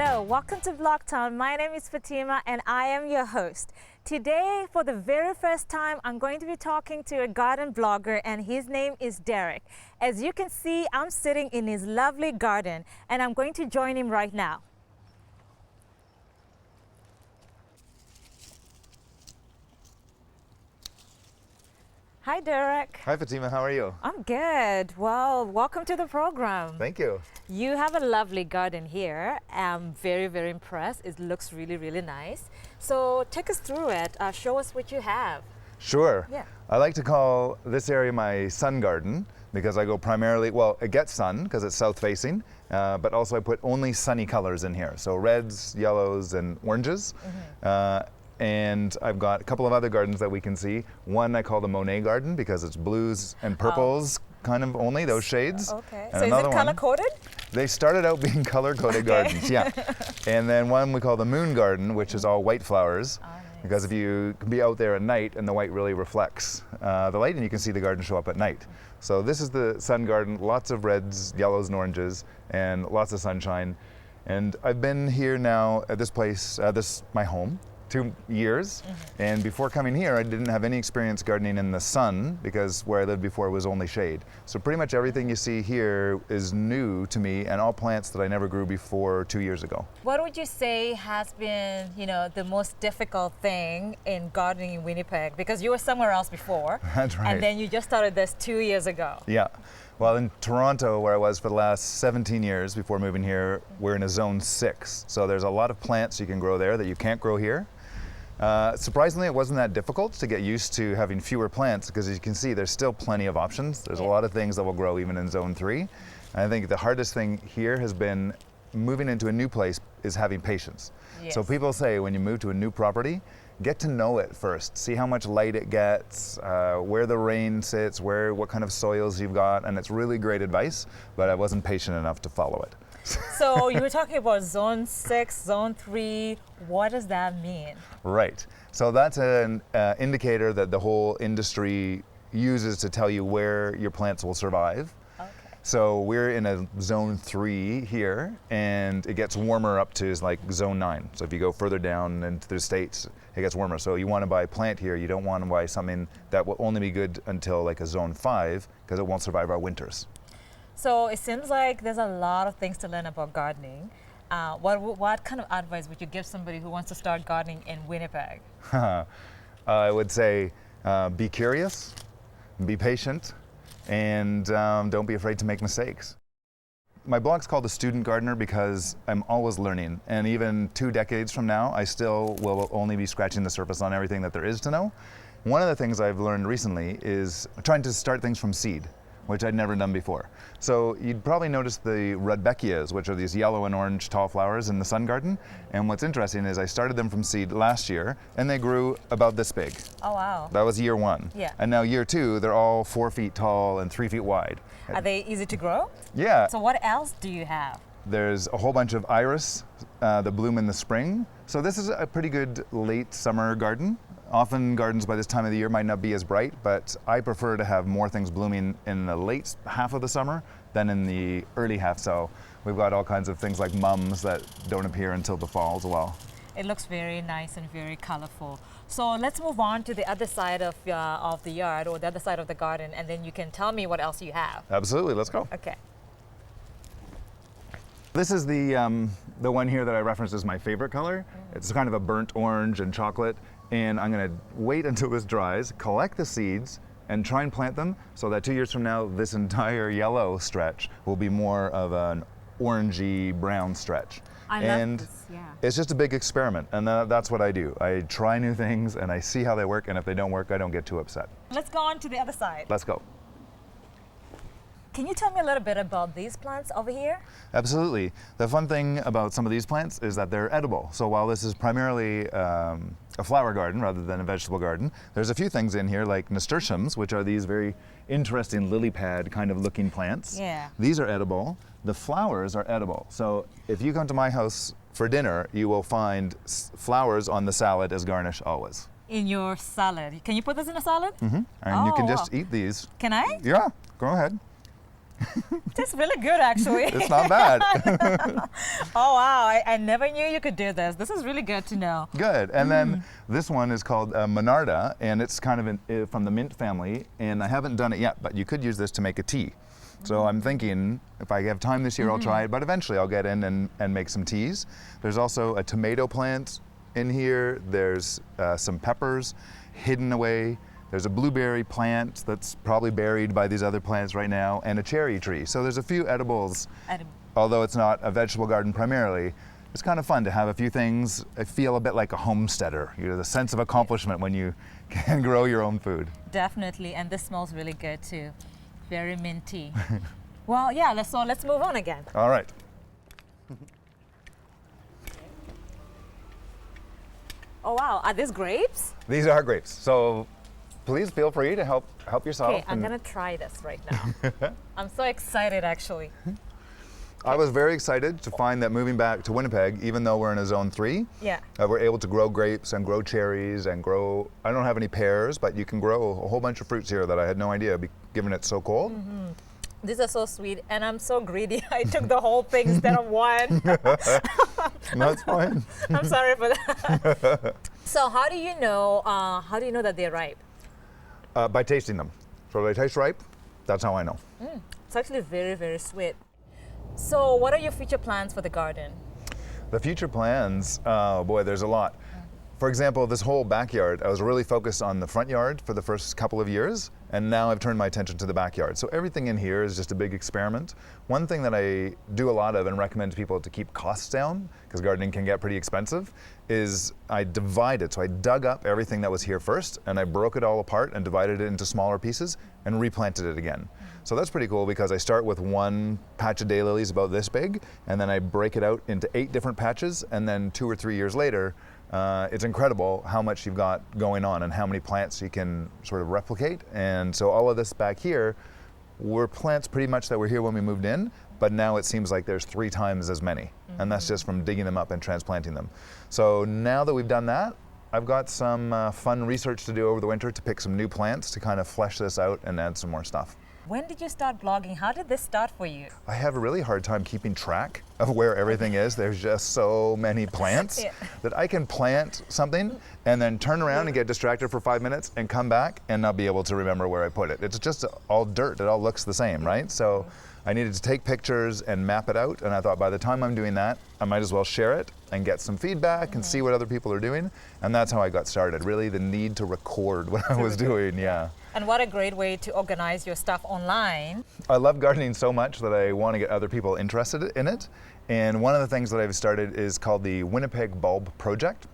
Hello, welcome to Blogtown. My name is Fatima and I am your host. Today, for the very first time, I'm going to be talking to a garden blogger and his name is Derek. As you can see, I'm sitting in his lovely garden and I'm going to join him right now. Hi, Derek. Hi, Fatima. How are you? I'm good. Well, welcome to the program. Thank you. You have a lovely garden here. I'm very, very impressed. It looks really, really nice. So take us through it. Show us what you have. Sure. Yeah. I like to call this area my sun garden because I go primarily, well, it gets sun because it's south facing, but also I put only sunny colors in here. So reds, yellows, and oranges. And I've got a couple of other gardens that we can see. One I call the Monet garden because it's blues and purples kind of only, those shades. Okay. And So is it color coded? They started out being color-coded gardens, yeah. And then one we call the moon garden, which is all white flowers. Nice. Because if you can be out there at night and the white really reflects the light and you can see the garden show up at night. So this is the sun garden, lots of reds, yellows, and oranges, and lots of sunshine. And I've been here now at this place, my home, 2 years, and before coming here I didn't have any experience gardening in the sun because where I lived before was only shade. So pretty much everything you see here is new to me and all plants that I never grew before 2 years ago. What would you say has been, the most difficult thing in gardening in Winnipeg? Because you were somewhere else before. That's right. And then you just started this 2 years ago. Yeah. Well, in Toronto, where I was for the last 17 years before moving here, we're in a zone 6. So there's a lot of plants you can grow there that you can't grow here. Surprisingly, it wasn't that difficult to get used to having fewer plants because as you can see, there's still plenty of options. There's a lot of things that will grow even in zone 3. And I think the hardest thing here has been moving into a new place is having patience. Yes. So people say when you move to a new property, get to know it first. See how much light it gets, where the rain sits, what kind of soils you've got, and it's really great advice, but I wasn't patient enough to follow it. So you were talking about zone 6, zone 3. What does that mean? Right. So that's an indicator that the whole industry uses to tell you where your plants will survive. Okay. So we're in a zone 3 here, and it gets warmer up to like zone 9. So if you go further down into the States, it gets warmer. So you want to buy a plant here, you don't want to buy something that will only be good until like a zone 5 because it won't survive our winters. So it seems like there's a lot of things to learn about gardening. What kind of advice would you give somebody who wants to start gardening in Winnipeg? I would say be curious, be patient, and don't be afraid to make mistakes. My blog's called The Student Gardener because I'm always learning, and even 2 decades from now, I still will only be scratching the surface on everything that there is to know. One of the things I've learned recently is trying to start things from seed, which I'd never done before. So you'd probably notice the Rudbeckias, which are these yellow and orange tall flowers in the sun garden. And what's interesting is I started them from seed last year, and they grew about this big. Oh, wow. That was year 1. Yeah. And now year 2, they're all 4 feet tall and 3 feet wide. Are they easy to grow? Yeah. So what else do you have? There's a whole bunch of iris that bloom in the spring. So this is a pretty good late summer garden. Often gardens by this time of the year might not be as bright, but I prefer to have more things blooming in the late half of the summer than in the early half. So we've got all kinds of things like mums that don't appear until the fall as well. It looks very nice and very colorful. So let's move on to the other side of the yard or the other side of the garden, and then you can tell me what else you have. Absolutely, let's go. Okay. This is the one here that I referenced as my favorite color. It's kind of a burnt orange and chocolate. And I'm going to wait until this dries, collect the seeds, and try and plant them so that 2 years from now, this entire yellow stretch will be more of an orangey brown stretch. I love this, yeah. It's just a big experiment, and that's what I do. I try new things, and I see how they work, and if they don't work, I don't get too upset. Let's go on to the other side. Let's go. Can you tell me a little bit about these plants over here? Absolutely. The fun thing about some of these plants is that they're edible. So while this is primarily a flower garden rather than a vegetable garden, there's a few things in here like nasturtiums, which are these very interesting lily pad kind of looking plants. Yeah. These are edible. The flowers are edible. So if you come to my house for dinner, you will find flowers on the salad as garnish always. In your salad. Can you put this in a salad? Mm-hmm. And you can just eat these. Can I? Yeah, go ahead. Tastes really good, actually. It's not bad. Oh, wow. I never knew you could do this. This is really good to know. Good. And then this one is called Monarda, and it's kind of from the mint family, and I haven't done it yet, but you could use this to make a tea. So I'm thinking if I have time this year, I'll try it, but eventually I'll get in and make some teas. There's also a tomato plant in here. There's some peppers hidden away. There's a blueberry plant that's probably buried by these other plants right now, and a cherry tree. So there's a few edibles. Although it's not a vegetable garden primarily, it's kind of fun to have a few things. I feel a bit like a homesteader. You know, the sense of accomplishment when you can grow your own food. Definitely, and this smells really good too. Very minty. Well, yeah, let's move on again. All right. Oh, wow. Are these grapes? These are grapes. So please feel free to help yourself. Okay, I'm going to try this right now. I'm so excited, actually. I was very excited to find that moving back to Winnipeg, even though we're in a zone 3, we're able to grow grapes and grow cherries and grow, I don't have any pears, but you can grow a whole bunch of fruits here that I had no idea, given it's so cold. These are so sweet, and I'm so greedy. I took the whole thing instead of one. That's fine. I'm sorry for that. So how do you know that they're ripe? By tasting them. So they taste ripe, that's how I know. It's actually very, very sweet. So what are your future plans for the garden? The future plans, oh boy, there's a lot. For example, this whole backyard, I was really focused on the front yard for the first couple of years, and now I've turned my attention to the backyard. So everything in here is just a big experiment. One thing that I do a lot of and recommend to people to keep costs down, because gardening can get pretty expensive, is I divided. So I dug up everything that was here first, and I broke it all apart and divided it into smaller pieces and replanted it again. So that's pretty cool because I start with one patch of daylilies about this big, and then I break it out into 8 different patches, and then 2 or 3 years later, it's incredible how much you've got going on and how many plants you can sort of replicate. And so all of this back here were plants pretty much that were here when we moved in, but now it seems like there's 3 times as many. And that's just from digging them up and transplanting them. So now that we've done that, I've got some fun research to do over the winter to pick some new plants to kind of flesh this out and add some more stuff. When did you start blogging? How did this start for you? I have a really hard time keeping track of where everything is. There's just so many plants that I can plant something and then turn around and get distracted for 5 minutes and come back and not be able to remember where I put it. It's just all dirt. It all looks the same, right? So I needed to take pictures and map it out, and I thought by the time I'm doing that, I might as well share it and get some feedback and see what other people are doing. And that's how I got started, really the need to record what I was doing, And what a great way to organize your stuff online. I love gardening so much that I want to get other people interested in it. And one of the things that I've started is called the Winnipeg Bulb Project.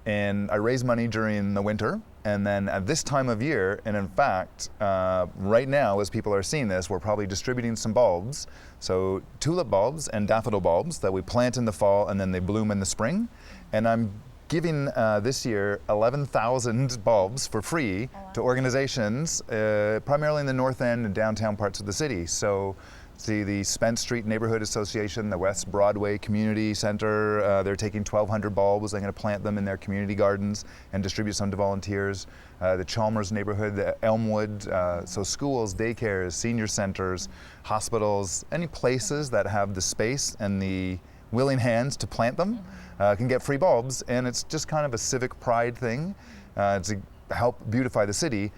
And I raise money during the winter. And then at this time of year, and in fact, right now, as people are seeing this, we're probably distributing some bulbs. So tulip bulbs and daffodil bulbs that we plant in the fall and then they bloom in the spring. And I'm giving this year 11,000 bulbs for free to organizations, primarily in the north end and downtown parts of the city. So see the Spence Street Neighborhood Association, the West Broadway Community Center, they're taking 1,200 bulbs. They're going to plant them in their community gardens and distribute some to volunteers. The Chalmers neighborhood, the Elmwood, so schools, daycares, senior centers, hospitals, any places that have the space and the willing hands to plant them can get free bulbs, and it's just kind of a civic pride thing to help beautify the city,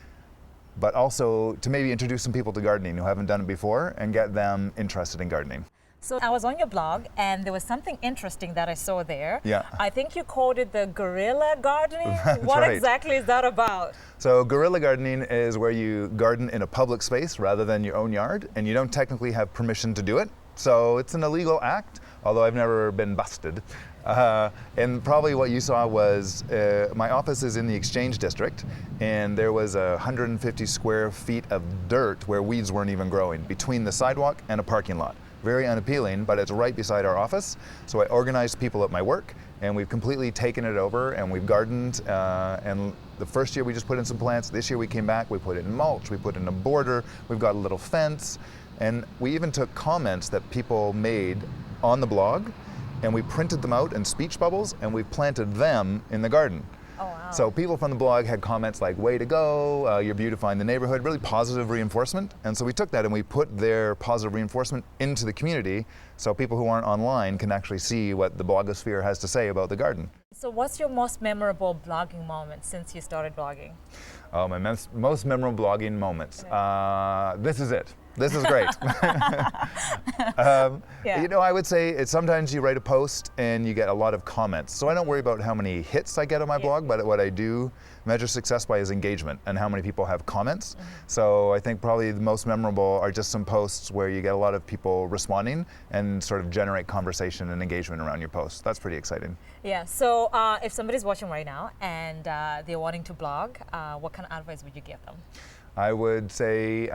but also to maybe introduce some people to gardening who haven't done it before and get them interested in gardening. So I was on your blog and there was something interesting that I saw there. Yeah. I think you called it the guerrilla gardening. What right. exactly is that about? So guerrilla gardening is where you garden in a public space rather than your own yard, and you don't technically have permission to do it. So it's an illegal act, although I've never been busted. And probably what you saw was my office is in the Exchange District, and there was 150 square feet of dirt where weeds weren't even growing between the sidewalk and a parking lot. Very unappealing, but it's right beside our office. So I organized people at my work, and we've completely taken it over, and we've gardened. And the first year we just put in some plants. This year we came back, we put in mulch, we put in a border, we've got a little fence, and we even took comments that people made on the blog, and we printed them out in speech bubbles, and we planted them in the garden. Oh, wow. So people from the blog had comments like, way to go, you're beautifying the neighborhood, really positive reinforcement. And so we took that and we put their positive reinforcement into the community so people who aren't online can actually see what the blogosphere has to say about the garden. So what's your most memorable blogging moment since you started blogging? Oh, my most memorable blogging moments. This is it. This is great. You know, I would say sometimes you write a post and you get a lot of comments. So I don't worry about how many hits I get on my blog, but what I do measure success by is engagement and how many people have comments. So I think probably the most memorable are just some posts where you get a lot of people responding and sort of generate conversation and engagement around your post. That's pretty exciting. Yeah, so if somebody's watching right now and they're wanting to blog, what kind of advice would you give them? I would say,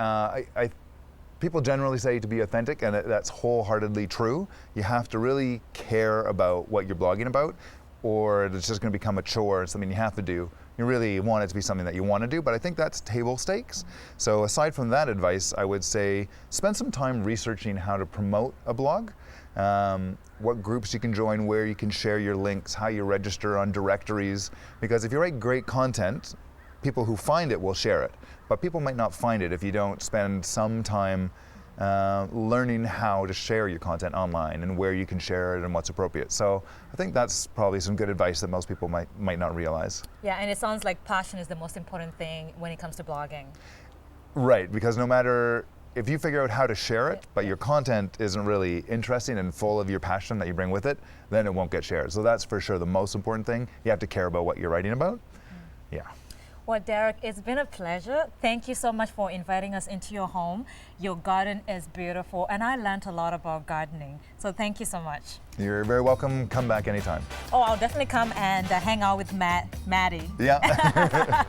people generally say to be authentic, and that's wholeheartedly true. You have to really care about what you're blogging about, or it's just going to become a chore, something you have to do. You really want it to be something that you want to do, but I think that's table stakes. So aside from that advice, I would say spend some time researching how to promote a blog, what groups you can join, where you can share your links, how you register on directories, because if you write great content, people who find it will share it, but people might not find it if you don't spend some time learning how to share your content online and where you can share it and what's appropriate. So I think that's probably some good advice that most people might not realize. Yeah, and it sounds like passion is the most important thing when it comes to blogging. Right, because no matter if you figure out how to share it, but your content isn't really interesting and full of your passion that you bring with it, then it won't get shared. So that's for sure the most important thing. You have to care about what you're writing about. Yeah. Well, Derek, it's been a pleasure. Thank you so much for inviting us into your home. Your garden is beautiful, and I learned a lot about gardening. So thank you so much. You're very welcome. Come back anytime. Oh, I'll definitely come and hang out with Maddie. Yeah.